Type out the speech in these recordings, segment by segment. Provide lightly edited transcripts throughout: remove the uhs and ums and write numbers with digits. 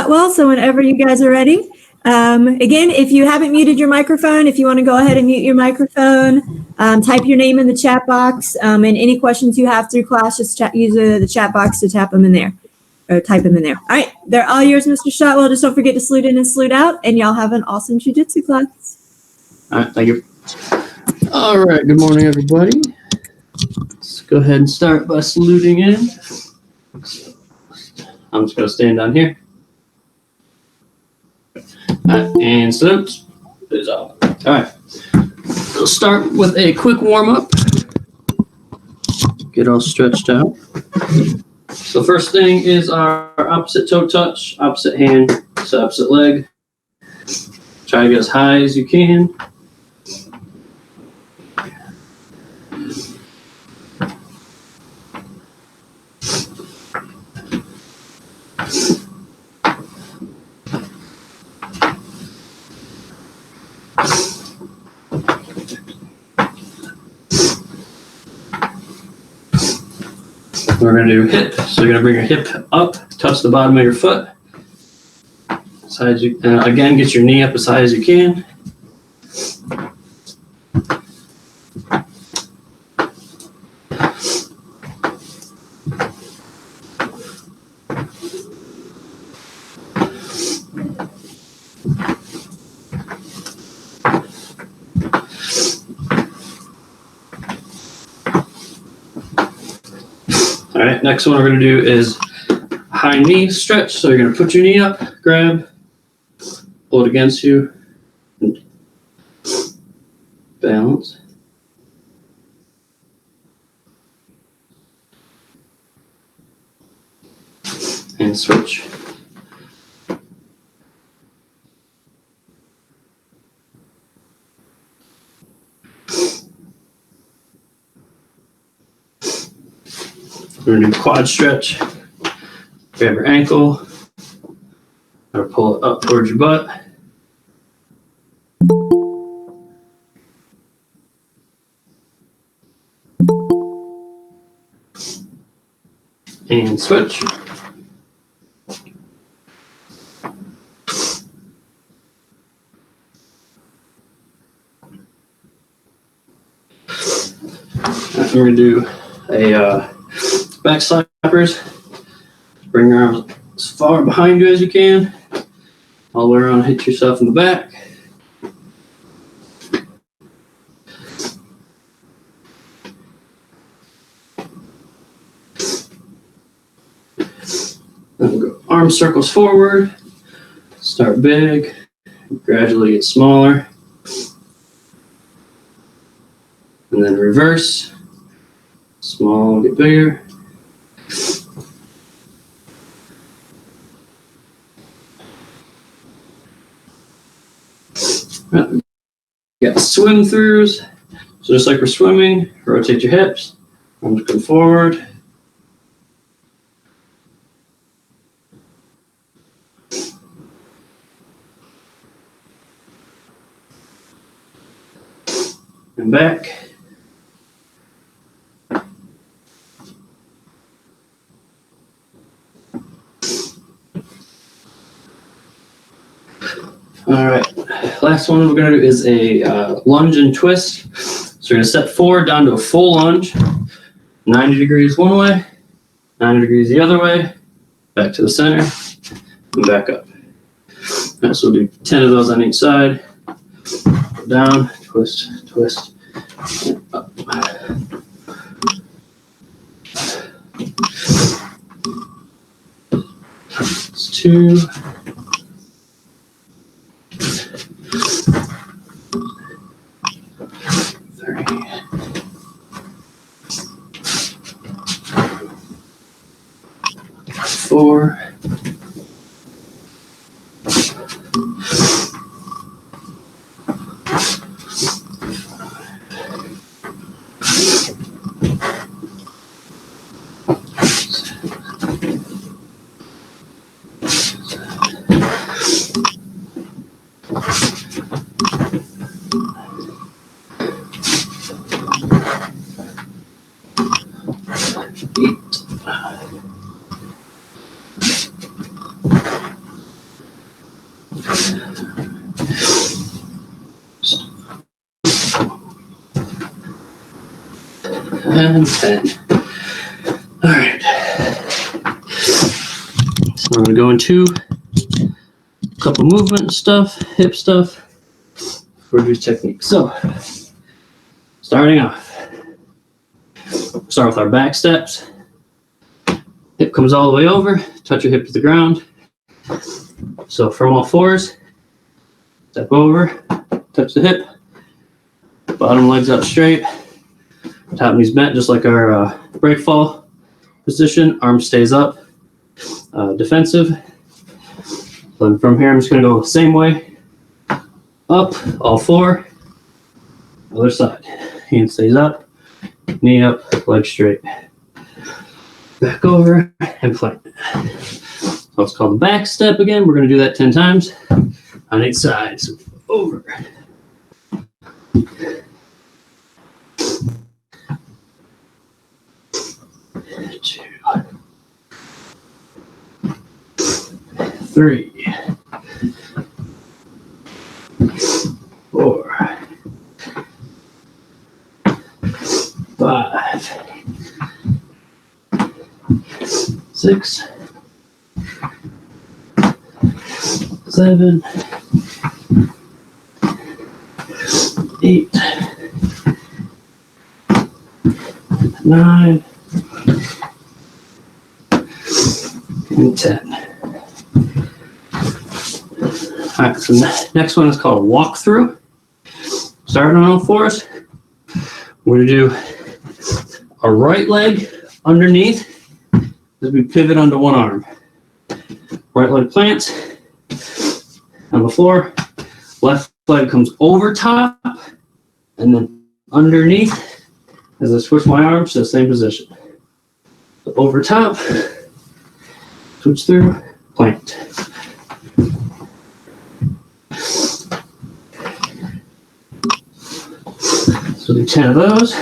Shotwell. So whenever you guys are ready. Again, if you haven't muted your microphone, if you want to go ahead and mute your microphone, type your name in the chat box, and any questions you have through class, just use the chat box to tap them in there, or type them in there. All right, they're all yours, Mr. Shotwell. Just don't forget to salute in and salute out, and y'all have an awesome jiu-jitsu class. All right, thank you. All right, good morning, everybody. Let's go ahead and start by saluting in. I'm just going to stand down here. All right, and salute. All right, we'll start with a quick warm-up. Get all stretched out. So first thing is our opposite toe touch, opposite hand to opposite leg. Try to get as high as you can. We're going to do hip. So you're going to bring your hip up, touch the bottom of your foot. As high as you, again, get your knee up as high as you can. All right, next one we're going to do is high knee stretch. So you're going to put your knee up, grab, pull it against you, and balance. And switch. We're going to do quad stretch. Grab your ankle, or pull it up towards your butt. And switch. We're going to do a back slappers. Bring your arms as far behind you as you can. All the way around, hit yourself in the back. Then we'll go arm circles forward. Start big, gradually get smaller. And then reverse. Small, get bigger. We got swim throughs. So just like we're swimming, rotate your hips. Arms come forward. And back. All right, last one we're going to do is a lunge and twist. So we're going to step forward down to a full lunge, 90 degrees one way, 90 degrees the other way, back to the center, and back up. All right, so we'll do 10 of those on each side. Down, twist, twist, and up. It's 2. 3. 4. 5. And 10. All right. So I'm going to go into a couple movement stuff, hip stuff for these techniques. So, starting off, start with our back steps. Hip comes all the way over, touch your hip to the ground. So from all fours, step over, touch the hip, bottom leg's up straight, top knee's bent just like our break fall position, arm stays up, defensive. Then from here I'm just going to go the same way, up, all four, other side. Hand stays up, knee up, leg straight. Back over and plant. So it's called the back step again. We're going to do that 10 times on each side. So over. 2, 3, 4, 5, 6, 7, 8, 9, and 10. All right, so next one is called walkthrough. Starting on all fours, we're going to do a right leg underneath as we pivot onto one arm. Right leg plants on the floor. Left leg comes over top and then underneath as I switch my arms to the same position. So over top, switch through, plant. So do 10 of those.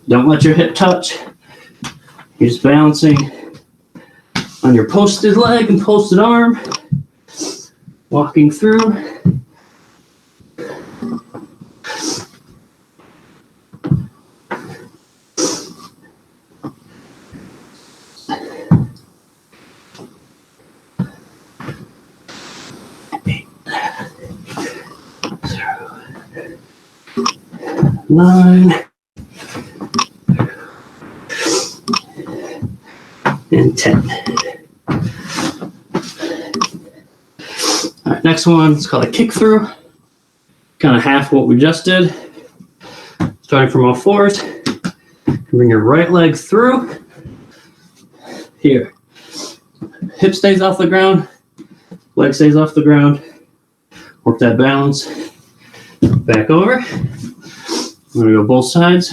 Don't let your hip touch. You're just balancing on your posted leg and posted arm. Walking through. Nine and 10. All right, next one is called a kick through. Kind of half what we just did. Starting from all fours, bring your right leg through. Here, hip stays off the ground, leg stays off the ground. Work that balance. Back over. I'm going to go both sides,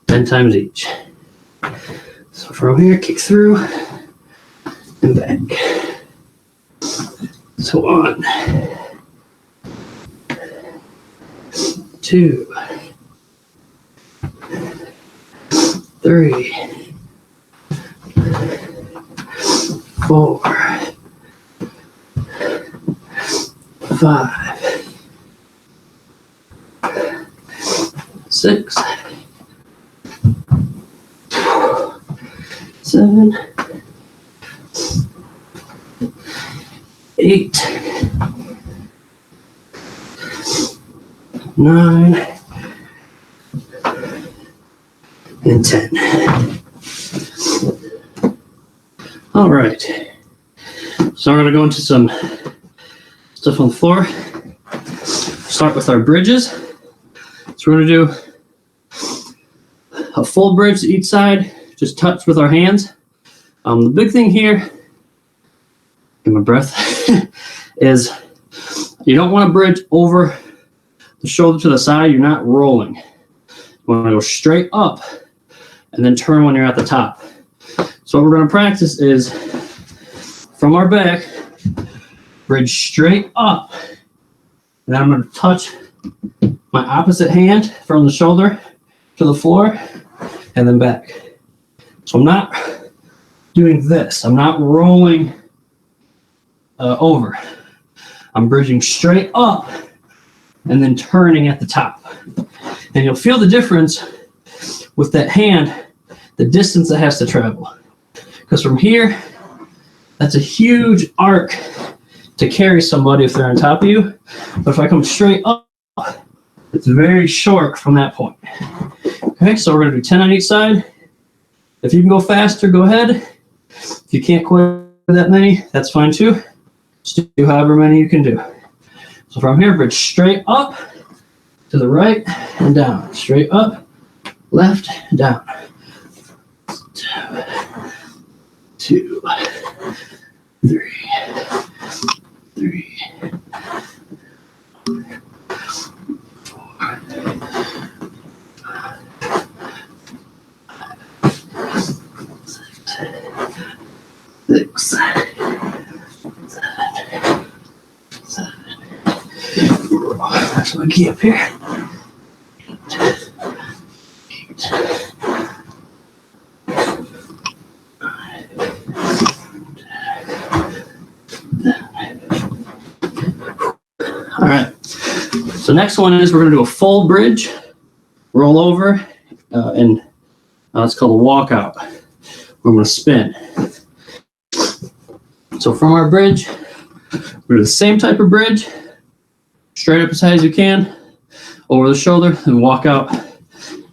10 times each. So from here, kick through and back. So 1, 2, 3, 4, 5, 6, 7, 8, 9, and 10. All right. So I'm going to go into some stuff on the floor. Start with our bridges. So we're going to do a full bridge to each side, just touch with our hands. The big thing here, get my breath, is you don't want to bridge over the shoulder to the side. You're not rolling. You want to go straight up and then turn when you're at the top. So what we're going to practice is from our back, bridge straight up. And I'm going to touch my opposite hand from the shoulder to the floor and then back. So I'm not doing this. I'm not rolling over. I'm bridging straight up and then turning at the top. And you'll feel the difference with that hand, the distance it has to travel. Because from here, that's a huge arc to carry somebody if they're on top of you. But if I come straight up, it's very short from that point. Okay, so we're going to do 10 on each side. If you can go faster, go ahead. If you can't quite that many, that's fine too. Just do however many you can do. So from here, bridge straight up to the right and down. Straight up, left, down. 2, 3, 3, 4, 6, 7. That's my key up here. 8. All right. So next one is we're going to do a full bridge, roll over, and it's called a walkout. We're going to spin. So from our bridge, we're do the same type of bridge, straight up as high as you can, over the shoulder, and walk out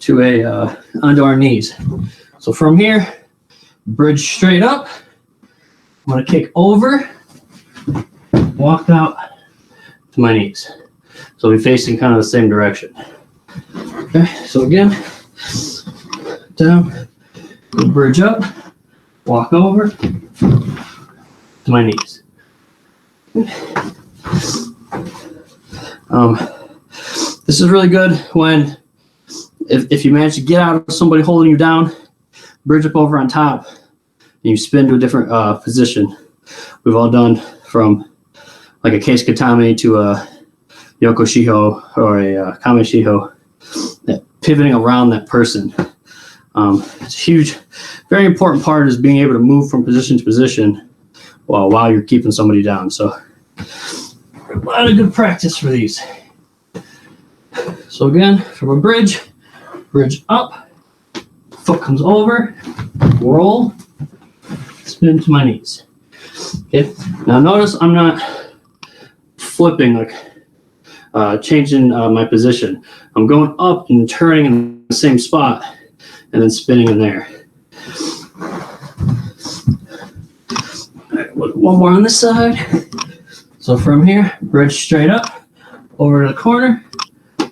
to onto our knees. So from here, bridge straight up. I'm going to kick over, walk out to my knees. So we'll be facing kind of the same direction. Okay, so again, down, bridge up, walk over to my knees. This is really good when, if you manage to get out of somebody holding you down, bridge up over on top, and you spin to a different position. We've all done from like a case katame to a yoko shiho or a kame shiho, that pivoting around that person. It's a huge, very important part is being able to move from position to position while you're keeping somebody down. So a lot of good practice for these. So again, from a bridge up, foot comes over, roll, spin to my knees. Okay. Now notice I'm not flipping, like changing my position. I'm going up and turning in the same spot and then spinning in there. All right, one more on this side. So from here, bridge straight up, over to the corner,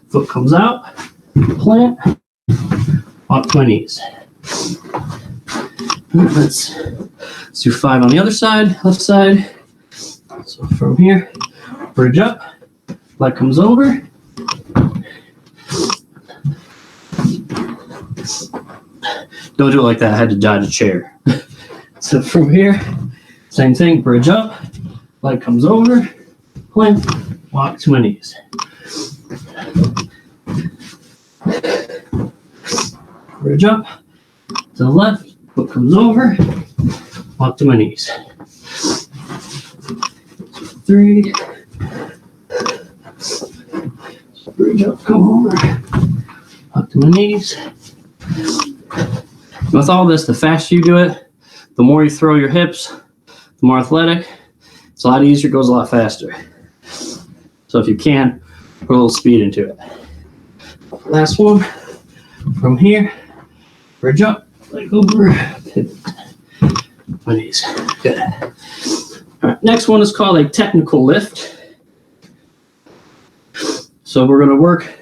foot comes out, plant, up to my knees. Let's do 5 on the other side, left side. So from here, bridge up, leg comes over. Don't do it like that, I had to dodge a chair. So from here, same thing, bridge up, leg comes over, plant, walk to my knees. Bridge up, to the left, foot comes over, walk to my knees. 3, bridge up, come over, walk to my knees. With all this, the faster you do it, the more you throw your hips, the more athletic. It's a lot easier, goes a lot faster. So if you can, put a little speed into it. Last one, from here, bridge up, leg over, pivot, my knees. Good. All right, next one is called a technical lift. So we're going to work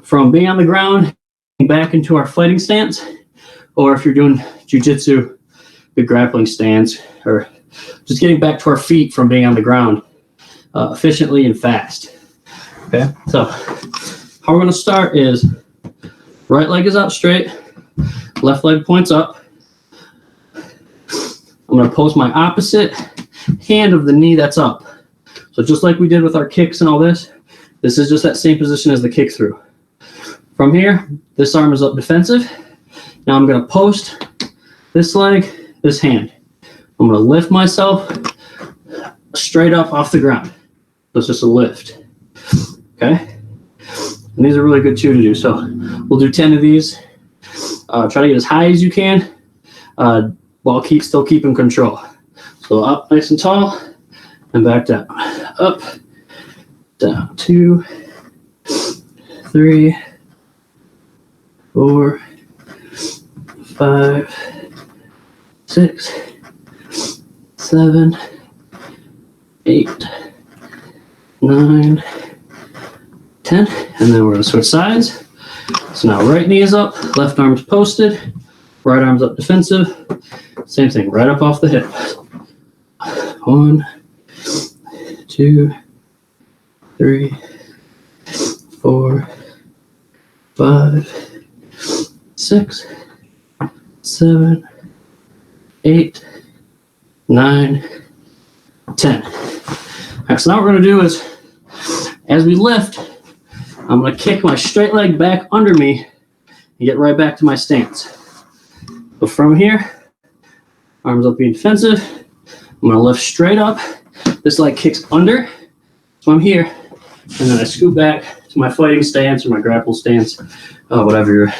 from being on the ground back into our fighting stance, or if you're doing jujitsu, the grappling stance, or just getting back to our feet from being on the ground efficiently and fast. Okay, so how we're going to start is right leg is out straight, left leg points up. I'm going to post my opposite hand of the knee that's up. So just like we did with our kicks and all this, this is just that same position as the kick through. From here, this arm is up defensive. Now I'm going to post this leg this hand. I'm going to lift myself straight up off the ground. So it's just a lift. Okay? And these are really good too to do. So we'll do 10 of these. Try to get as high as you can while still keeping control. So up nice and tall and back down. Up, down. 2, 3, 4, 5, 6, 7, 8, 9, 10. And then we're going to switch sides. So now right knee is up, left arm's posted, right arm's up defensive. Same thing, right up off the hip. 1, 2, 3, 4, 5, 6, 7, 8, 9, 10. All right, so now what we're going to do is, as we lift, I'm going to kick my straight leg back under me and get right back to my stance. So from here, arms up being defensive. I'm going to lift straight up. This leg kicks under. So I'm here. And then I scoot back to my fighting stance or my grapple stance, whatever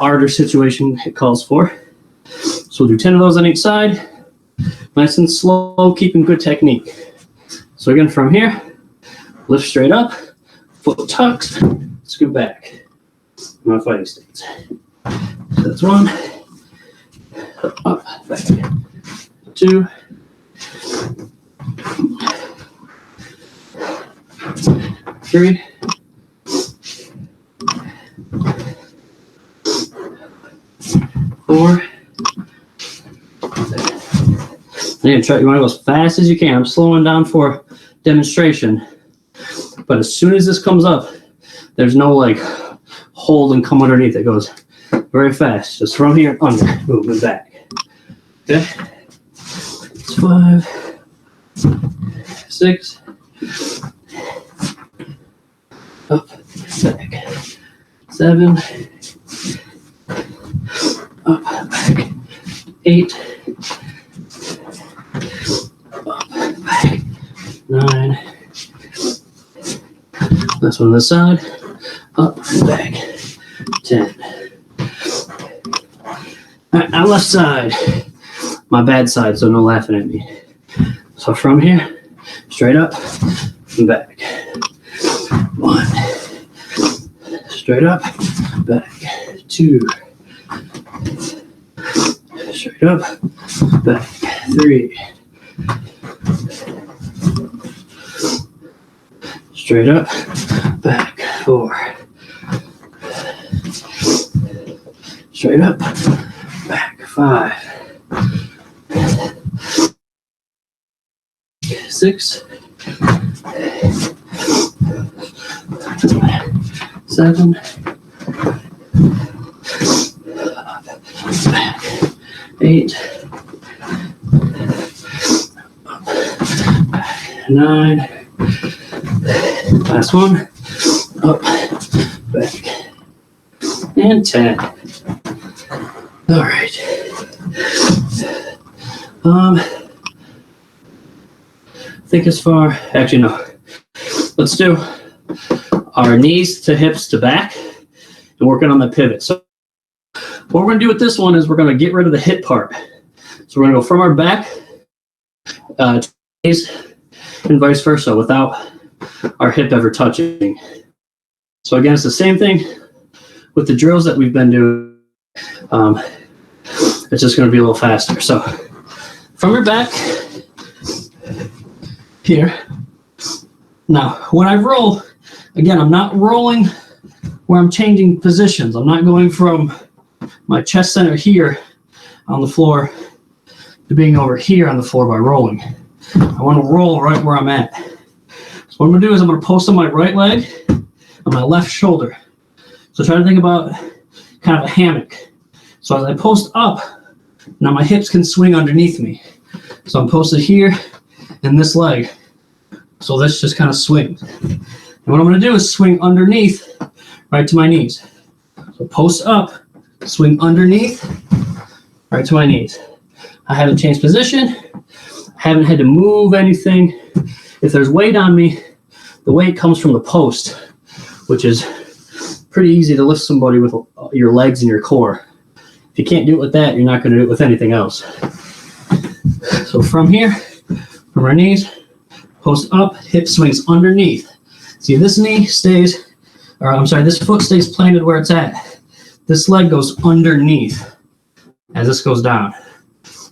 art or situation it calls for. So we'll do 10 of those on each side. Nice and slow, keeping good technique. So again, from here, lift straight up, foot tucks, scoot back. My fighting stance. So that's 1. Up, back. 2. 3. 4. Again, you want to go as fast as you can. I'm slowing down for demonstration. But as soon as this comes up, there's no like hold and come underneath. It goes very fast. Just from here under, moving back. Okay. It's 5, 6, up, back. 7, up, back. 8, up, back. 9. This one on this side, up and back. 10. All right, now left side. My bad side, so no laughing at me. So from here, straight up and back. 1. Straight up, back. 2. Straight up, back. 3. Straight up, back. 4. Straight up, back. 5. 6. 7. Up, back. 8. Up, back. 9. Last one, up, back, and 10. All right. Think as far, actually no. Let's do our knees to hips to back and working on the pivot. So what we're going to do with this one is we're going to get rid of the hip part. So we're going to go from our back to knees and vice versa without our hip ever touching. So again, it's the same thing with the drills that we've been doing. It's just going to be a little faster. So from your back here. Now, when I roll, again, I'm not rolling where I'm changing positions. I'm not going from my chest center here on the floor to being over here on the floor by rolling. I want to roll right where I'm at. So what I'm going to do is I'm going to post on my right leg on my left shoulder. So try to think about kind of a hammock. So as I post up, now my hips can swing underneath me. So I'm posted here and this leg. So this just kind of swings. And what I'm going to do is swing underneath right to my knees. So post up, swing underneath, right to my knees. I haven't changed position. I haven't had to move anything. If there's weight on me, the weight comes from the post, which is pretty easy to lift somebody with your legs and your core. If you can't do it with that, you're not going to do it with anything else. So from here, from our knees, post up, hip swings underneath. See, this knee stays, or I'm sorry, this foot stays planted where it's at. This leg goes underneath as this goes down.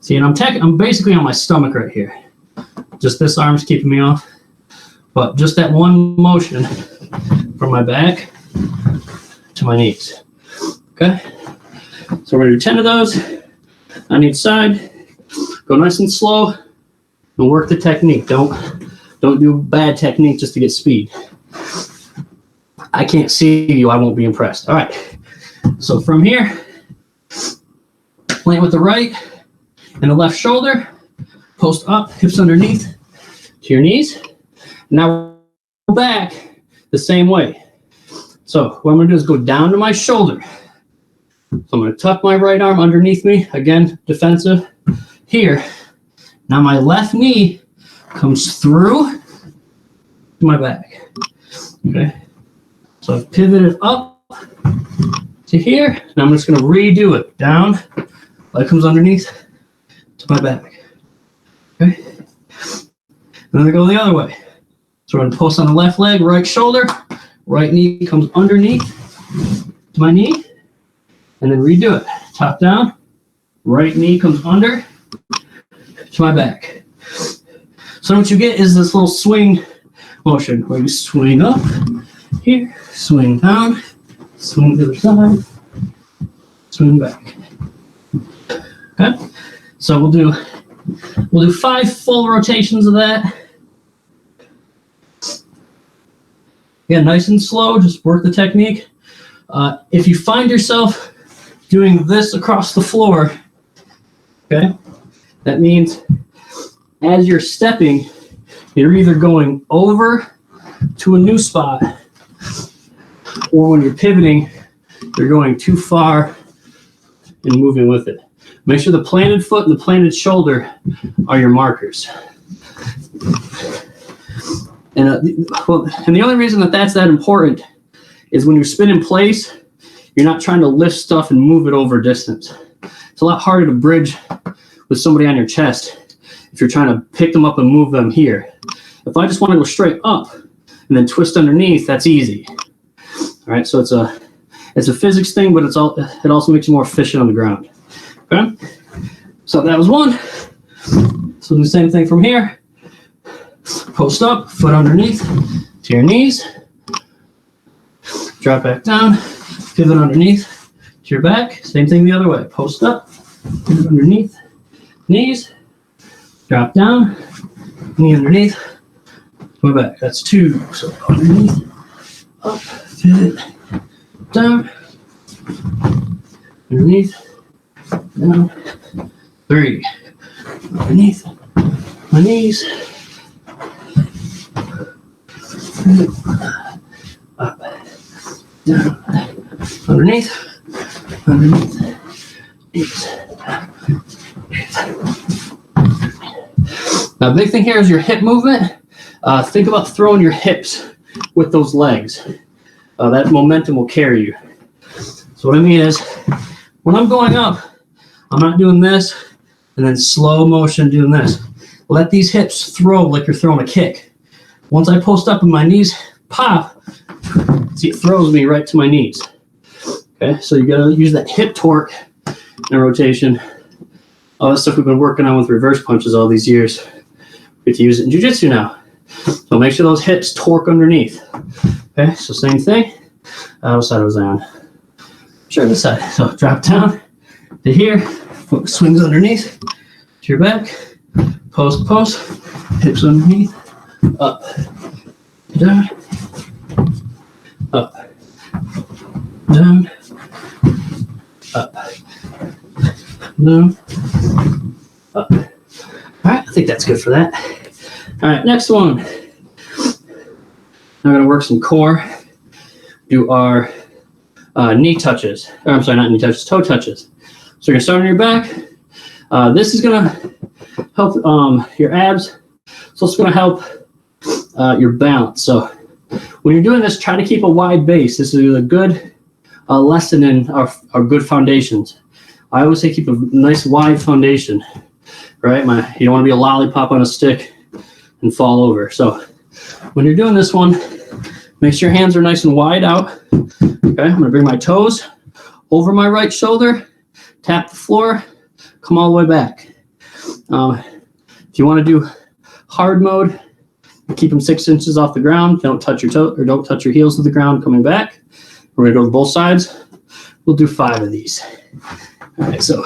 See, and I'm basically on my stomach right here. Just this arm's keeping me off. But just that one motion from my back to my knees. Okay? So we're going to do 10 of those on each side. Go nice and slow and work the technique. Don't do bad technique just to get speed. I can't see you, I won't be impressed. All right. So from here, plant with the right and the left shoulder. Post up, hips underneath to your knees. Now go back the same way. So what I'm going to do is go down to my shoulder. So I'm going to tuck my right arm underneath me. Again, defensive. Here. Now my left knee comes through to my back. Okay. So I've pivoted up to here. Now I'm just going to redo it. Down. Leg comes underneath to my back. Okay. Then I go the other way. So we're going to post on the left leg, right shoulder. Right knee comes underneath to my knee. And then redo it. Top down. Right knee comes under to my back. So what you get is this little swing motion where you swing up here, swing down, swing to the other side, swing back. Okay? So we'll do 5 full rotations of that. Again, nice and slow, just work the technique. If you find yourself doing this across the floor, okay, that means as you're stepping, you're either going over to a new spot, or when you're pivoting, you're going too far and moving with it. Make sure the planted foot and the planted shoulder are your markers. And the only reason that's that important is when you spin in place, you're not trying to lift stuff and move it over distance. It's a lot harder to bridge with somebody on your chest if you're trying to pick them up and move them here. If I just want to go straight up and then twist underneath, that's easy. All right, so it's a physics thing, but it also makes you more efficient on the ground. Okay, so that was one. So do the same thing from here. Post up, foot underneath to your knees. Drop back down, pivot underneath to your back. Same thing the other way. Post up, pivot underneath, knees. Drop down, knee underneath, my back. That's 2. So underneath, up, pivot, down, underneath, down. 3. Underneath, my knees. Up, down, underneath, knees. Now, the big thing here is your hip movement. Think about throwing your hips with those legs. That momentum will carry you. So what I mean is, when I'm going up, I'm not doing this and then slow motion doing this. Let these hips throw like you're throwing a kick. Once I post up and my knees pop, see, it throws me right to my knees. Okay, so you gotta use that hip torque in a rotation. All that stuff we've been working on with reverse punches all these years. We get to use it in Jiu-Jitsu now. So make sure those hips torque underneath. Okay, so same thing. What side was I on? Sure, this side. So drop down to here, foot swings underneath to your back, post, hips underneath, up, down, up, down, up, down, up. All right, I think that's good for that. All right, next one. Now we're going to work some core. Do our knee touches. Or I'm sorry, not knee touches, toe touches. So you're going to start on your back. This is going to help your abs. It's also going to help your balance. So when you're doing this, try to keep a wide base. This is a good lesson in our good foundations. I always say keep a nice wide foundation, right? You don't want to be a lollipop on a stick and fall over. So when you're doing this one, make sure your hands are nice and wide out. Okay, I'm going to bring my toes over my right shoulder, tap the floor, come all the way back. If you want to do hard mode, keep them 6 inches off the ground. Don't touch your toe or don't touch your heels to the ground coming back. We're going to go to both sides. We'll do 5 of these. All right, so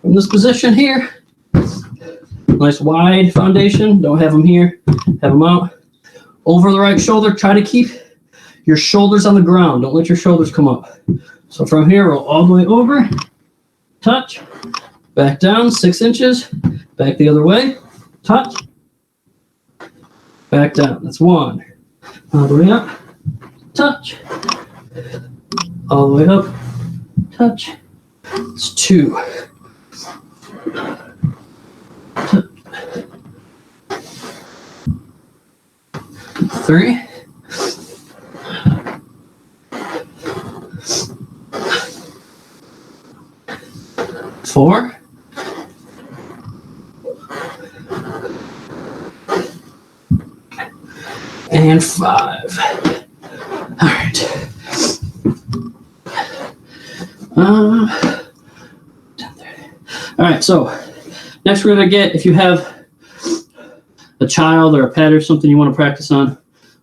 from this position here, nice wide foundation. Don't have them here, have them out. Over the right shoulder, try to keep your shoulders on the ground. Don't let your shoulders come up. So from here, roll all the way over, touch, back down 6 inches, back the other way, touch, back down. That's 1. All the way up, touch, all the way up, touch. It's 2. 3. 4. And 5. All right. All right, so next we're going to get, if you have a child or a pet or something you want to practice on,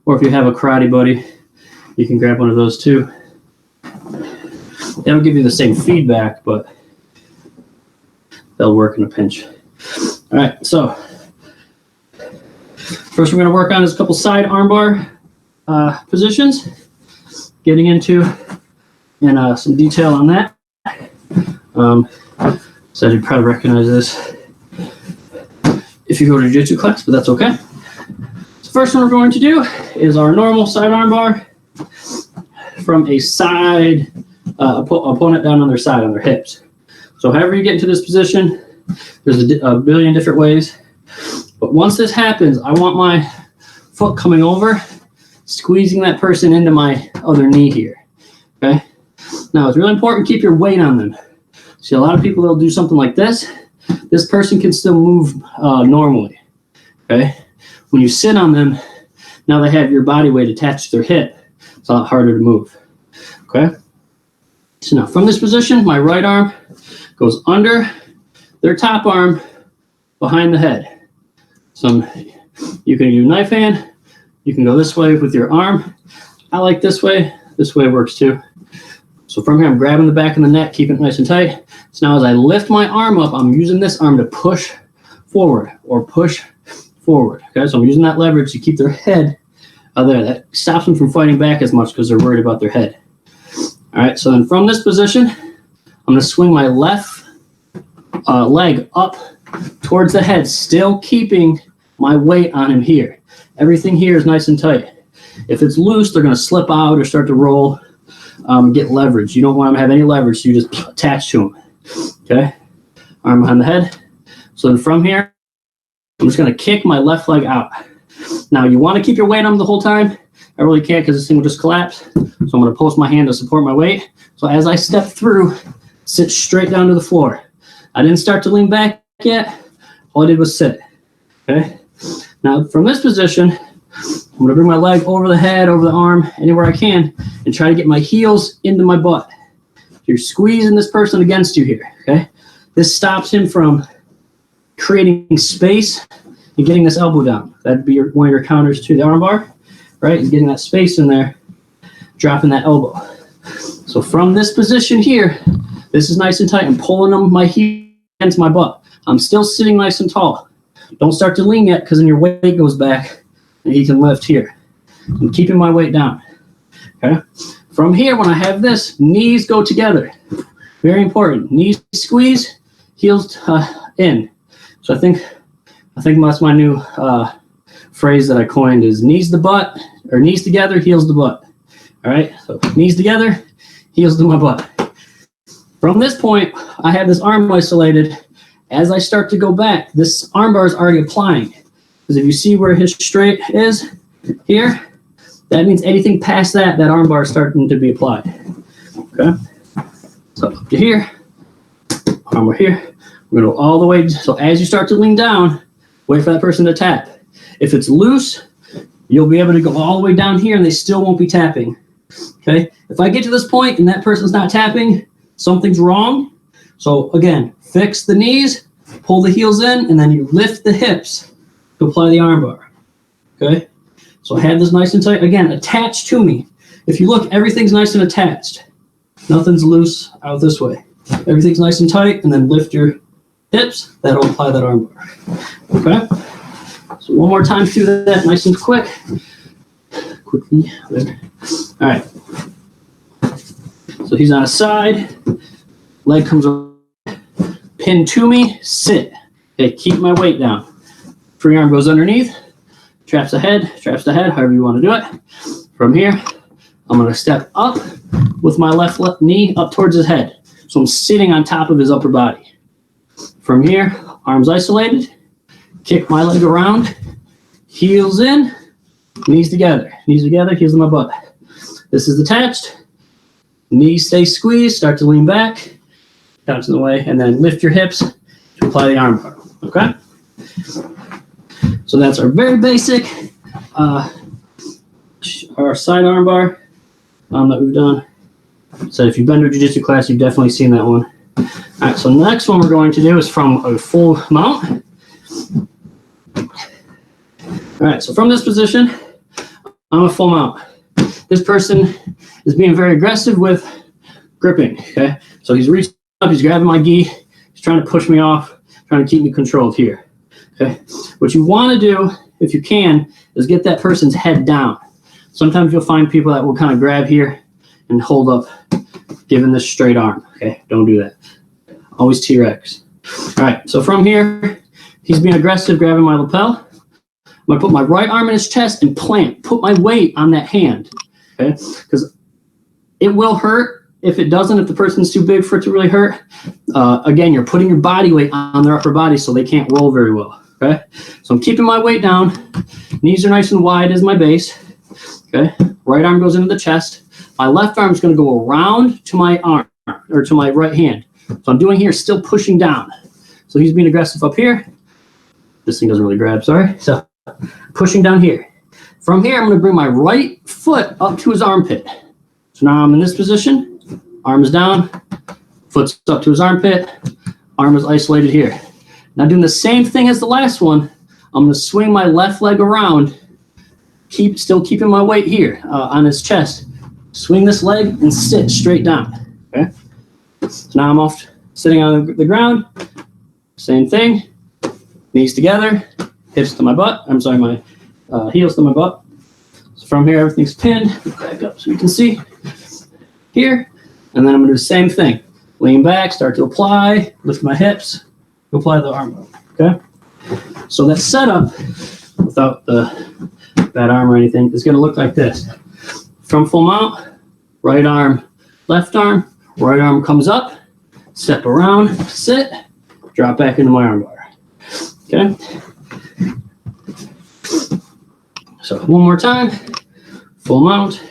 or if you have a karate buddy, you can grab one of those too. They don't give you the same feedback, but they'll work in a pinch. All right, so first we're going to work on is a couple side armbar positions, getting into and some detail on that. So you'd probably recognize this if you go to Jiu-Jitsu class, but that's okay. So first one we're going to do is our normal side armbar from a side opponent down on their side, on their hips. So however you get into this position, there's a billion different ways. But once this happens, I want my foot coming over, squeezing that person into my other knee here. Okay. Now it's really important to keep your weight on them. See, a lot of people, they'll do something like this. This person can still move normally. Okay. When you sit on them, now they have your body weight attached to their hip. It's a lot harder to move. Okay. So now from this position, my right arm goes under their top arm behind the head. So you can do knife hand. You can go this way with your arm. I like this way. This way works too. So from here, I'm grabbing the back of the neck, keeping it nice and tight. So now as I lift my arm up, I'm using this arm to push forward or push forward. Okay, so I'm using that leverage to keep their head there. That stops them from fighting back as much because they're worried about their head. All right, so then from this position, I'm going to swing my left leg up towards the head, still keeping my weight on him here. Everything here is nice and tight. If it's loose, they're going to slip out or start to roll, get leverage. You don't want them to have any leverage, so you just attach to them. Okay? Arm behind the head. So then from here, I'm just going to kick my left leg out. Now, you want to keep your weight on the whole time. I really can't because this thing will just collapse. So I'm going to post my hand to support my weight. So as I step through, sit straight down to the floor. I didn't start to lean back yet. All I did was sit. Okay? Now, from this position, I'm going to bring my leg over the head, over the arm, anywhere I can, and try to get my heels into my butt. You're squeezing this person against you here, okay? This stops him from creating space and getting this elbow down. That'd be one of your counters to the armbar, right? And getting that space in there, dropping that elbow. So from this position here, this is nice and tight. I'm pulling my heel against my butt. I'm still sitting nice and tall. Don't start to lean yet because then your weight goes back and you can lift here. I'm keeping my weight down. Okay. From here, when I have this, knees go together. Very important. Knees squeeze, heels in. So I think that's my new phrase that I coined is knees to butt, or knees together, heels to butt. All right. So knees together, heels to my butt. From this point, I have this arm isolated as I start to go back, this armbar is already applying. Because if you see where his straight is here, that means anything past that armbar is starting to be applied. Okay? So up to here, armbar here. We're going to go all the way. So as you start to lean down, wait for that person to tap. If it's loose, you'll be able to go all the way down here and they still won't be tapping. Okay? If I get to this point and that person's not tapping, something's wrong. So again, fix the knees, pull the heels in, and then you lift the hips to apply the armbar. Okay? So I have this nice and tight. Again, attached to me. If you look, everything's nice and attached. Nothing's loose out this way. Everything's nice and tight, and then lift your hips. That'll apply that armbar. Okay? So one more time through that, nice and quick. Quickly. There. All right. So he's on his side. Leg comes over. Pin to me. Sit. Okay, keep my weight down. Free arm goes underneath. Traps the head, however you want to do it. From here, I'm going to step up with my left knee up towards his head. So I'm sitting on top of his upper body. From here, arms isolated. Kick my leg around. Heels in. Knees together. Knees together, heels in my butt. This is detached. Knees stay squeezed. Start to lean back. Down to the way. And then lift your hips to apply the armbar. Okay? So that's our very basic, our side armbar that we've done. So if you've been to a jiu-jitsu class, you've definitely seen that one. All right, so the next one we're going to do is from a full mount. All right, so from this position, I'm a full mount. This person is being very aggressive with gripping, okay? So he's reaching up, he's grabbing my gi, he's trying to push me off, trying to keep me controlled here. Okay. What you want to do, if you can, is get that person's head down. Sometimes you'll find people that will kind of grab here and hold up, giving this straight arm. Okay, don't do that. Always T-Rex. All right, so from here, he's being aggressive, grabbing my lapel. I'm going to put my right arm in his chest and plant. Put my weight on that hand. Okay, because it will hurt. If it doesn't, if the person's too big for it to really hurt, again, you're putting your body weight on their upper body so they can't roll very well. Okay, so I'm keeping my weight down. Knees are nice and wide as my base. Okay, right arm goes into the chest. My left arm is going to go around to my arm, or to my right hand. So I'm doing here, still pushing down. So he's being aggressive up here. This thing doesn't really grab, sorry. So pushing down here. From here, I'm going to bring my right foot up to his armpit. So now I'm in this position. Arm is down. Foot's up to his armpit. Arm is isolated here. Now doing the same thing as the last one, I'm going to swing my left leg around, still keeping my weight here on his chest. Swing this leg and sit straight down. Okay. So now I'm off sitting on the ground. Same thing. Knees together, hips to my butt. I'm sorry, my heels to my butt. So from here, everything's pinned. Back up so you can see here. And then I'm going to do the same thing. Lean back, start to apply, lift my hips. Apply the arm, okay? So that setup, without the bad arm or anything, is going to look like this. From full mount, right arm, left arm, right arm comes up, step around, sit, drop back into my arm bar, okay? So one more time, full mount,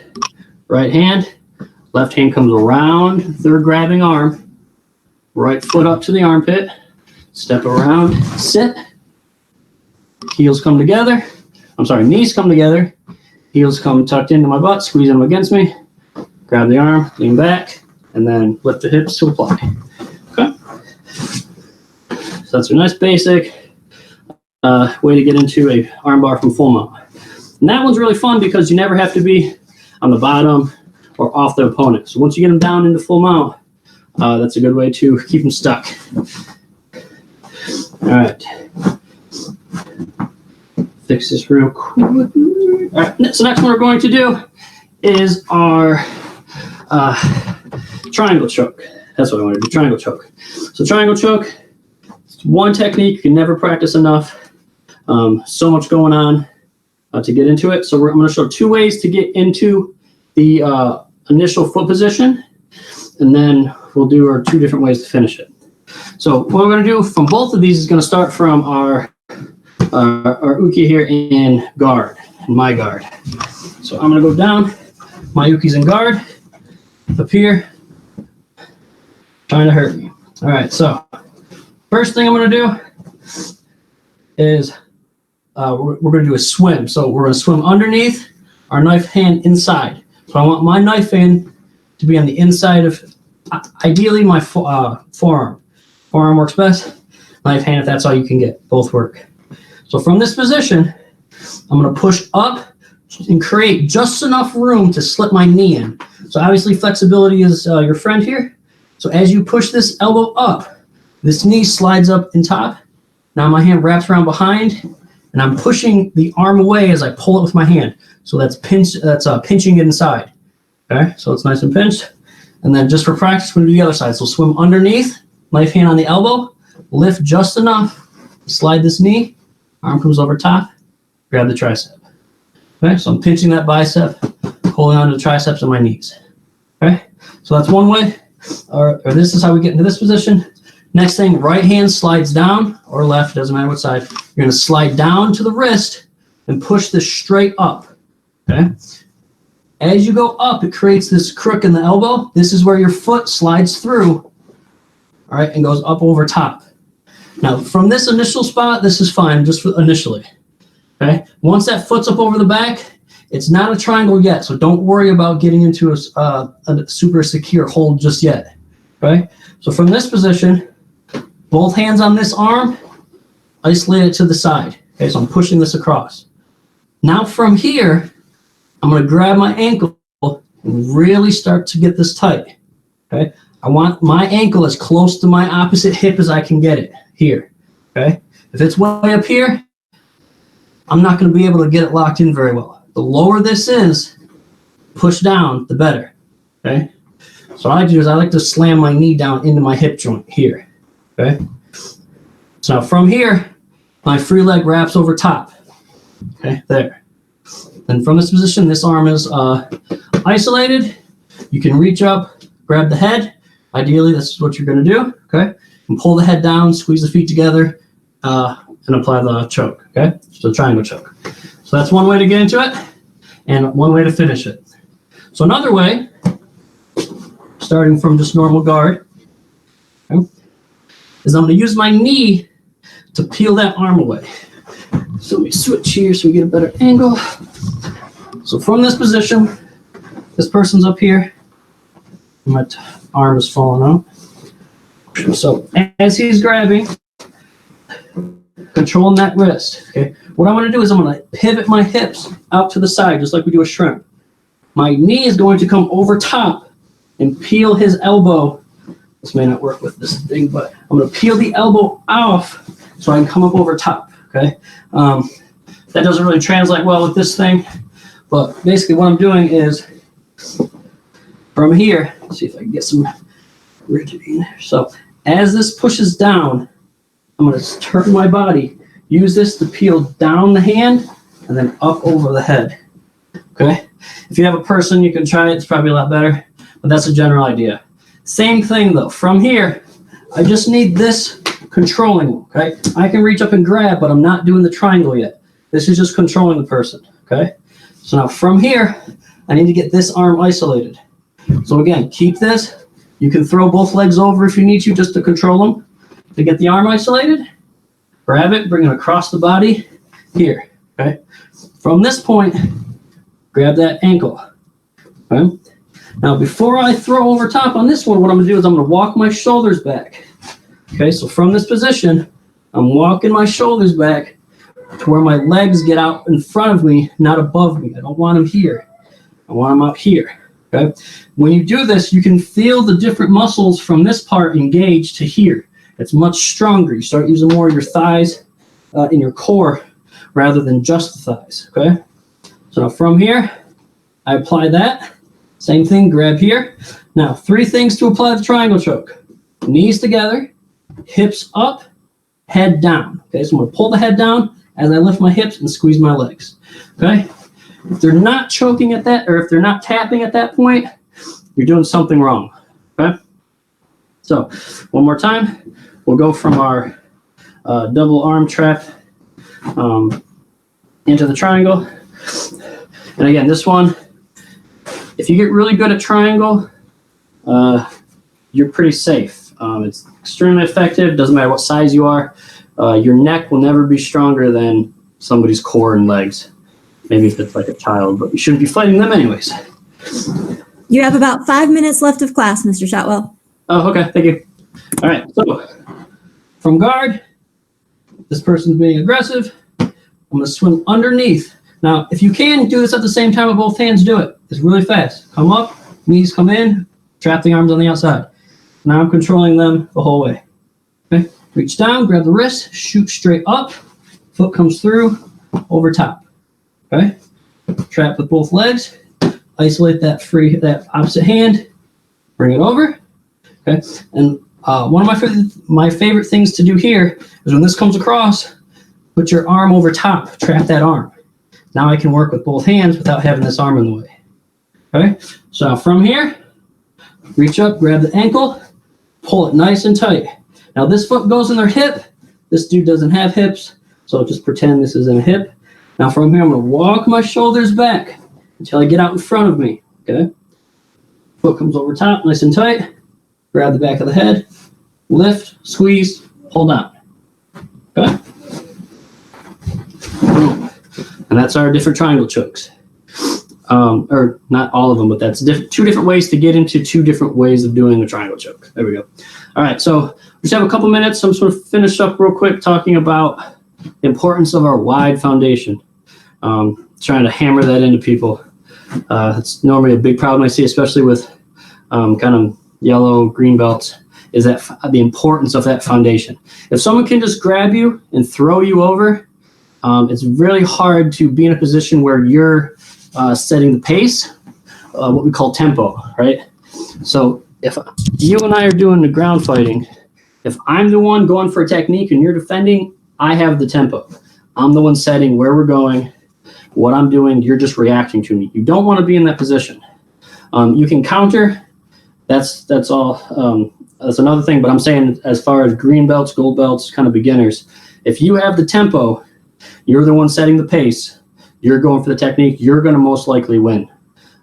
right hand, left hand comes around their grabbing arm, right foot up to the armpit, step around, sit, heels come together. I'm sorry, knees come together. Heels come tucked into my butt, squeeze them against me. Grab the arm, lean back, and then lift the hips to apply. Okay? So that's a nice basic way to get into a armbar from full mount. And that one's really fun because you never have to be on the bottom or off the opponent. So once you get them down into full mount, that's a good way to keep them stuck. All right. Fix this real quick. All right. So next one we're going to do is our triangle choke. That's what I want to do, triangle choke. So triangle choke, it's one technique you can never practice enough. So much going on to get into it. So I'm going to show two ways to get into the initial foot position, and then we'll do our two different ways to finish it. So what we're going to do from both of these is going to start from our uke here in guard, in my guard. So I'm going to go down. My uke's in guard, up here, trying to hurt me. All right, so first thing I'm going to do is we're going to do a swim. So we're going to swim underneath, our knife hand inside. So I want my knife hand to be on the inside of, ideally, my forearm. Forearm works best. Knife hand, if that's all you can get. Both work. So from this position, I'm going to push up and create just enough room to slip my knee in. So obviously flexibility is your friend here. So as you push this elbow up, this knee slides up in top. Now my hand wraps around behind, and I'm pushing the arm away as I pull it with my hand. So that's pinching it inside. Okay, so it's nice and pinched. And then just for practice, we're going to do the other side. So swim underneath, knife hand on the elbow, lift just enough, slide this knee, arm comes over top, grab the tricep. Okay, so I'm pinching that bicep, holding onto the triceps and my knees. Okay, so that's one way, or this is how we get into this position. Next thing, right hand slides down, or left, doesn't matter what side. You're going to slide down to the wrist and push this straight up. Okay, as you go up, it creates this crook in the elbow. This is where your foot slides through, all right, and goes up over top. Now, from this initial spot, this is fine, just for initially. Okay. Once that foot's up over the back, it's not a triangle yet, so don't worry about getting into a super secure hold just yet. Okay. So from this position, both hands on this arm, isolate it to the side. Okay. So I'm pushing this across. Now from here, I'm going to grab my ankle and really start to get this tight. Okay. I want my ankle as close to my opposite hip as I can get it here. Okay. If it's way up here, I'm not going to be able to get it locked in very well. The lower this is, push down, the better. Okay. So what I do is I like to slam my knee down into my hip joint here. Okay. So now from here, my free leg wraps over top. Okay, there. And from this position, this arm is isolated. You can reach up, grab the head. Ideally, this is what you're going to do. Okay. And pull the head down, squeeze the feet together, and apply the choke. Okay. So triangle choke. So that's one way to get into it, and one way to finish it. So another way, starting from just normal guard, okay, is I'm going to use my knee to peel that arm away. So let me switch here so we get a better angle. So from this position, this person's up here. My arm is falling out. So as he's grabbing, controlling that wrist. Okay. What I want to do is I'm going to pivot my hips out to the side, just like we do a shrimp. My knee is going to come over top and peel his elbow. This may not work with this thing, but I'm going to peel the elbow off so I can come up over top. Okay. That doesn't really translate well with this thing, but basically what I'm doing is from here, let's see if I can get some rigidity in there. So as this pushes down, I'm going to turn my body, use this to peel down the hand and then up over the head. Okay. If you have a person, you can try it. It's probably a lot better, but that's a general idea. Same thing though. From here, I just need this controlling. Okay. I can reach up and grab, but I'm not doing the triangle yet. This is just controlling the person. Okay. So now from here, I need to get this arm isolated. So again, keep this. You can throw both legs over if you need to, just to control them. To get the arm isolated, grab it, bring it across the body here. Okay. From this point, grab that ankle. Okay. Now, before I throw over top on this one, what I'm going to do is I'm going to walk my shoulders back. Okay. So from this position, I'm walking my shoulders back to where my legs get out in front of me, not above me. I don't want them here. I want them up here. Okay. When you do this, you can feel the different muscles from this part engage to here. It's much stronger. You start using more of your thighs in your core rather than just the thighs. Okay. So now from here, I apply that. Same thing, grab here. Now, 3 things to apply the triangle choke. Knees together, hips up, head down. Okay, so I'm going to pull the head down as I lift my hips and squeeze my legs. Okay. If they're not choking at that, or if they're not tapping at that point, you're doing something wrong. Okay. So one more time, we'll go from our double arm trap into the triangle. And again, this one, if you get really good at triangle, you're pretty safe. It's extremely effective. Doesn't matter what size you are. Your neck will never be stronger than somebody's core and legs. Maybe if it's like a child, but you shouldn't be fighting them anyways. You have about 5 minutes left of class, Mr. Shotwell. Oh, okay. Thank you. All right. So from guard, this person's being aggressive. I'm going to swim underneath. Now, if you can do this at the same time with both hands, do it. It's really fast. Come up, knees come in, trap the arms on the outside. Now I'm controlling them the whole way. Okay. Reach down, grab the wrist, shoot straight up. Foot comes through, over top. Okay. Trap with both legs. Isolate that opposite hand. Bring it over. Okay. And one of my favorite things to do here is when this comes across, put your arm over top. Trap that arm. Now I can work with both hands without having this arm in the way. Okay. So from here, reach up, grab the ankle, pull it nice and tight. Now this foot goes in their hip. This dude doesn't have hips, so just pretend this is in a hip. Now from here, I'm going to walk my shoulders back until I get out in front of me. Okay. Foot comes over top, nice and tight. Grab the back of the head, lift, squeeze, hold down. Okay. Boom. And that's our different triangle chokes. Or not all of them, but that's two different ways to get into two different ways of doing a triangle choke. There we go. All right, so we just have a couple minutes. I'm sort of finish up real quick talking about the importance of our wide foundation. Trying to hammer that into people. It's normally a big problem I see, especially with kind of yellow, green belts, is that the importance of that foundation. If someone can just grab you and throw you over, it's really hard to be in a position where you're setting the pace, what we call tempo, right? So if you and I are doing the ground fighting, if I'm the one going for a technique and you're defending, I have the tempo. I'm the one setting where we're going, what I'm doing, you're just reacting to me. You don't want to be in that position. You can counter, that's all. That's another thing, but I'm saying as far as green belts, gold belts, kind of beginners, if you have the tempo, you're the one setting the pace, you're going for the technique, you're going to most likely win.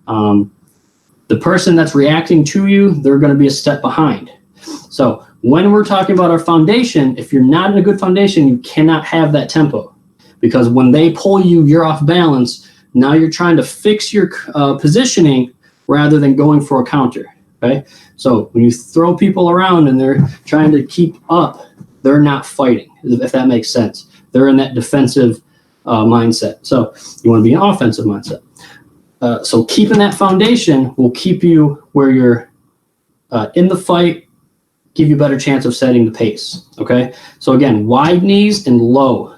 The person that's reacting to you, they're going to be a step behind. So when we're talking about our foundation, if you're not in a good foundation, you cannot have that tempo. Because when they pull you, you're off balance. Now you're trying to fix your positioning rather than going for a counter. Okay? So when you throw people around and they're trying to keep up, they're not fighting, if that makes sense. They're in that defensive mindset. So you want to be an offensive mindset. So keeping that foundation will keep you where you're in the fight, give you a better chance of setting the pace. Okay? So again, wide knees and low.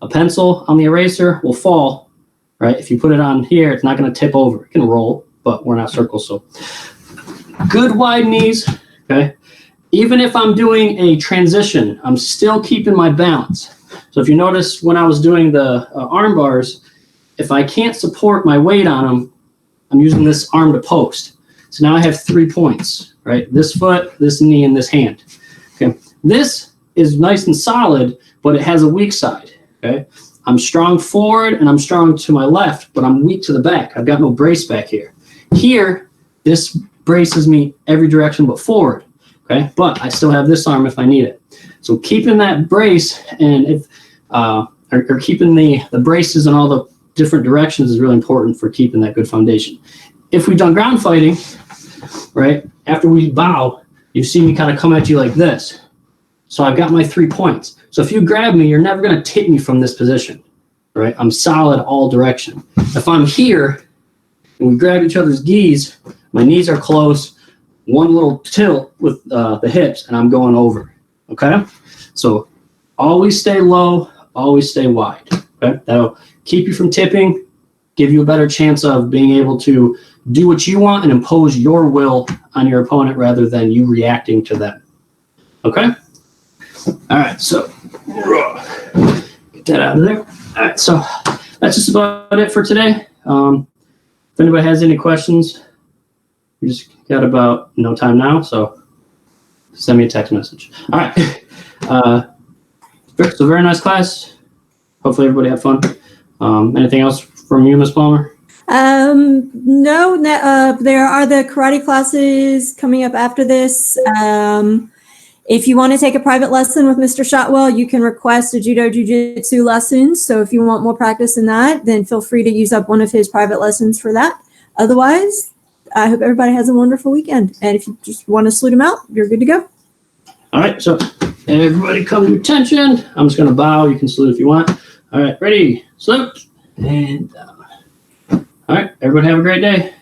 A pencil on the eraser will fall, right? If you put it on here, it's not going to tip over. It can roll, but we're not circles. So good wide knees, okay? Even if I'm doing a transition, I'm still keeping my balance. So if you notice when I was doing the arm bars, if I can't support my weight on them, I'm using this arm to post. So now I have 3 points, right? This foot, this knee, and this hand. Okay. This is nice and solid, but it has a weak side. Okay. I'm strong forward and I'm strong to my left, but I'm weak to the back. I've got no brace back here. Here, this braces me every direction but forward. Okay. But I still have this arm if I need it. So keeping that brace and if or keeping the braces in all the different directions is really important for keeping that good foundation. If we've done ground fighting, right, after we bow, you see me kind of come at you like this. So I've got my 3 points. So if you grab me, you're never going to tip me from this position, right? I'm solid all direction. If I'm here and we grab each other's knees, my knees are close, one little tilt with the hips, and I'm going over, okay? So always stay low, always stay wide, okay? That'll keep you from tipping, give you a better chance of being able to do what you want and impose your will on your opponent rather than you reacting to them, okay? All right, so get that out of there. All right, so that's just about it for today. If anybody has any questions, we just got about no time now, so send me a text message. All right. So very nice class. Hopefully everybody had fun. Anything else from you, Ms. Palmer? No, there are the karate classes coming up after this. If you want to take a private lesson with Mr. Shotwell, you can request a Judo Jujitsu lesson. So if you want more practice in that, then feel free to use up one of his private lessons for that. Otherwise, I hope everybody has a wonderful weekend. And if you just want to salute him out, you're good to go. All right, so everybody come to attention. I'm just going to bow. You can salute if you want. All right, ready, salute, and down. All right, everybody have a great day.